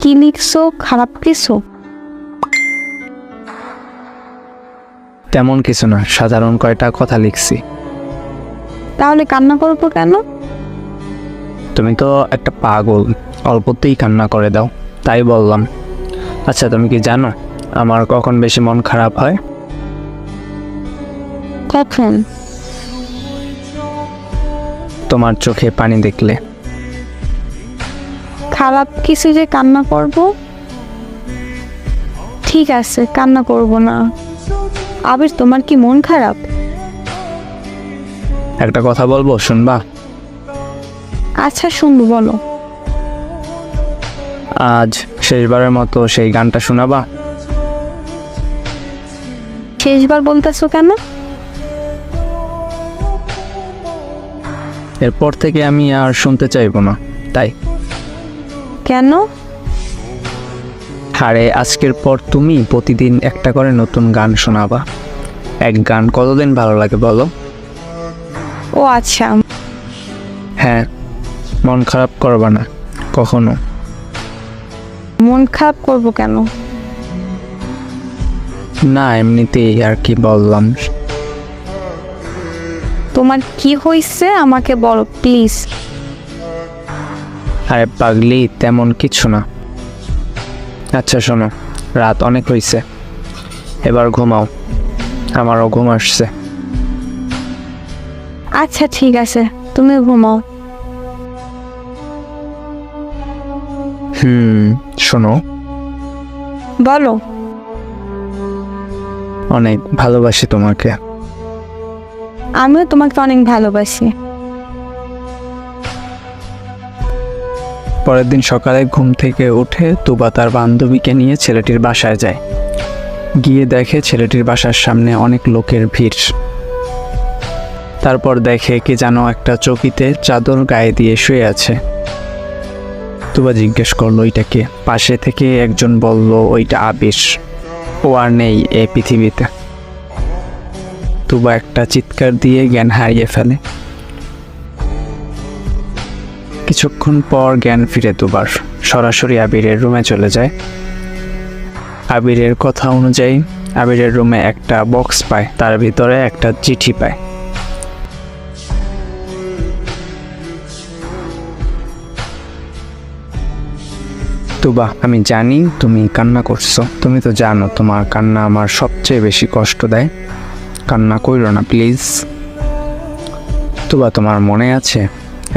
কি লিখছো? খারাপ কিছু? তেমন কিছু না, সাধারণ কয়টা কথা লিখছি। তাহলে কান্না করবো কেন? তুমি তো একটা পাগল, অল্পতেই কান্না করে দাও, তাই বললাম। আচ্ছা, তুমি কি জানো আমার কখন বেশি মন খারাপ হয়? কখন? তোমার চোখে পানি দেখলে। খারাপ কিছু যে কান্না করব? ঠিক আছে, কান্না করব না। আবির, তোমার কি মন খারাপ? একটা কথা বলবো, শুনবা? আচ্ছা, শুনবো, বলো। আজ শেষবারের মতো সেই গানটা শোনাবা? শেষবার বলতেছো কেন? এরপর থেকে আমি আর শুনতে চাইবো না, তাই। কেন? আরে, আজকের পর তুমি প্রতিদিন একটা করে নতুন গান শোনাবা। এক গান কতদিন ভালো লাগে বলো? ও আচ্ছা। হ্যাঁ, মন খারাপ করবা না কখনো। মন খারাপ করব কেন? না, এমনিতেই আর কি বললাম। তোমার কি হয়েছে আমাকে বলো প্লিজ। আরে পাগলি, তেমন কিছু না। আচ্ছা শোনো, রাত অনেক হয়েছে, এবার ঘুমাও, আমারও ঘুম আসছে। আচ্ছা ঠিক আছে, তুমি ঘুমাও। শোনো, বলো। অনেক ভালোবাসি তোমাকে। আমিও তোমাকে অনেক ভালোবাসি। পরের দিন সকালে ঘুম থেকে উঠে তুবা তার বান্ধবীকে নিয়ে ছেলেটির বাসায় যায়। গিয়ে দেখে ছেলেটির বাসার সামনে অনেক লোকের ভিড়। তারপর দেখে কি যেন একটা চৌকিতে চাদর গায়ে দিয়ে শুয়ে আছে। তুবা জিজ্ঞেস করলো ওইটা কে। পাশে থেকে একজন বলল ওইটা আবির, ও আর নেই এই পৃথিবীতে। তুবা একটা চিৎকার দিয়ে জ্ঞান হারিয়ে ফেলে। কিছুক্ষণ পর জ্ঞান ফিরে তুবার, সরাসরি আবিরের রুমে চলে যায়। আবিরের কথা অনুযায়ী আবিরের রুমে একটা বক্স পায়, তার ভিতরে একটা চিঠি পায়। তুবা, আমি জানি তুমি কান্না করছো। তুমি তো জানো তোমার কান্না আমার সবচেয়ে বেশি কষ্ট দেয়। কান্না কইরো না প্লিজ। তুবা, তোমার মনে আছে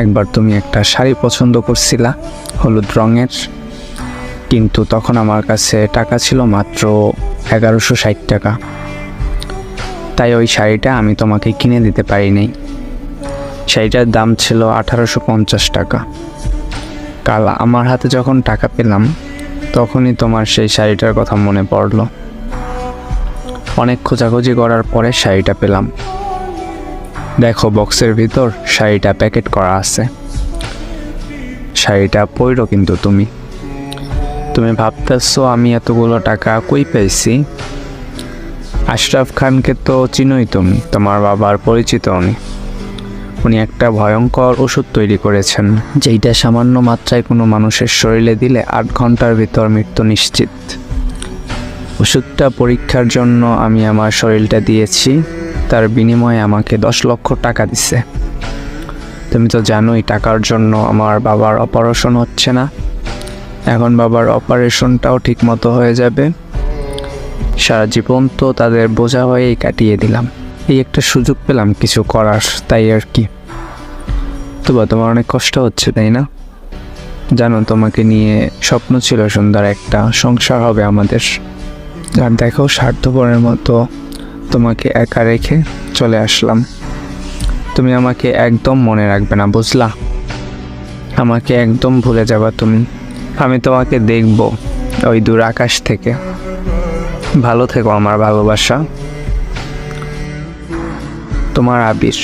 একবার তুমি একটা শাড়ি পছন্দ করছিলা হলুদ রঙের, কিন্তু তখন আমার কাছে টাকা ছিল মাত্র 1160 টাকা। তাই ওই শাড়িটা আমি তোমাকে কিনে দিতে পারিনি। শাড়িটার দাম ছিল 1850 টাকা। কাল আমার হাতে যখন টাকা পেলাম তখনই তোমার সেই শাড়িটার কথা মনে পড়লো। অনেক খোঁজাখুঁজি করার পরে শাড়িটা পেলাম। দেখো, বক্সের ভিতর শাড়িটা প্যাকেট করা আছে। শাড়িটা পইরো কিন্তু তুমি। তুমি ভাবতেছো আমি এতগুলো টাকা কই পেয়েছি? আশরাফ খানকে তো চিনোই তুমি, তোমার বাবার পরিচিত উনি। উনি একটা ভয়ঙ্কর ওষুধ তৈরি করেছেন, যেইটা সামান্য মাত্রায় কোনো মানুষের শরীরে দিলে 8 ঘন্টার ভিতর মৃত্যু নিশ্চিত। ওষুধটা পরীক্ষার জন্য আমি আমার শরীরটা দিয়েছি, তার বিনিময়ে আমাকে 10 লক্ষ টাকা দিছে। তুমি তো জানোই টাকার জন্য আমার বাবার অপারেশন হচ্ছে না। এখন বাবার অপারেশনটাও ঠিক মতো হয়ে যাবে। সারা জীবন তো তাদের বোঝা হয়েই কাটিয়ে দিলাম। এই একটা সুযোগ পেলাম কিছু করার, তাই আর কি। তবে তোমার অনেক কষ্ট হচ্ছে তাই না? জানো, তোমাকে নিয়ে স্বপ্ন ছিল সুন্দর একটা সংসার হবে আমাদের। আর দেখো, স্বার্থপরের মতো তোমাকে একা রেখে চলে আসলাম। তুমি আমাকে একদম মনে রাখবে না, বুঝলা? আমাকে একদম ভুলে যাবা তুমি। আমি তোমাকে দেখব ওই দূর আকাশ থেকে। ভালো থেকো আমার ভালোবাসা। তোমার আবির।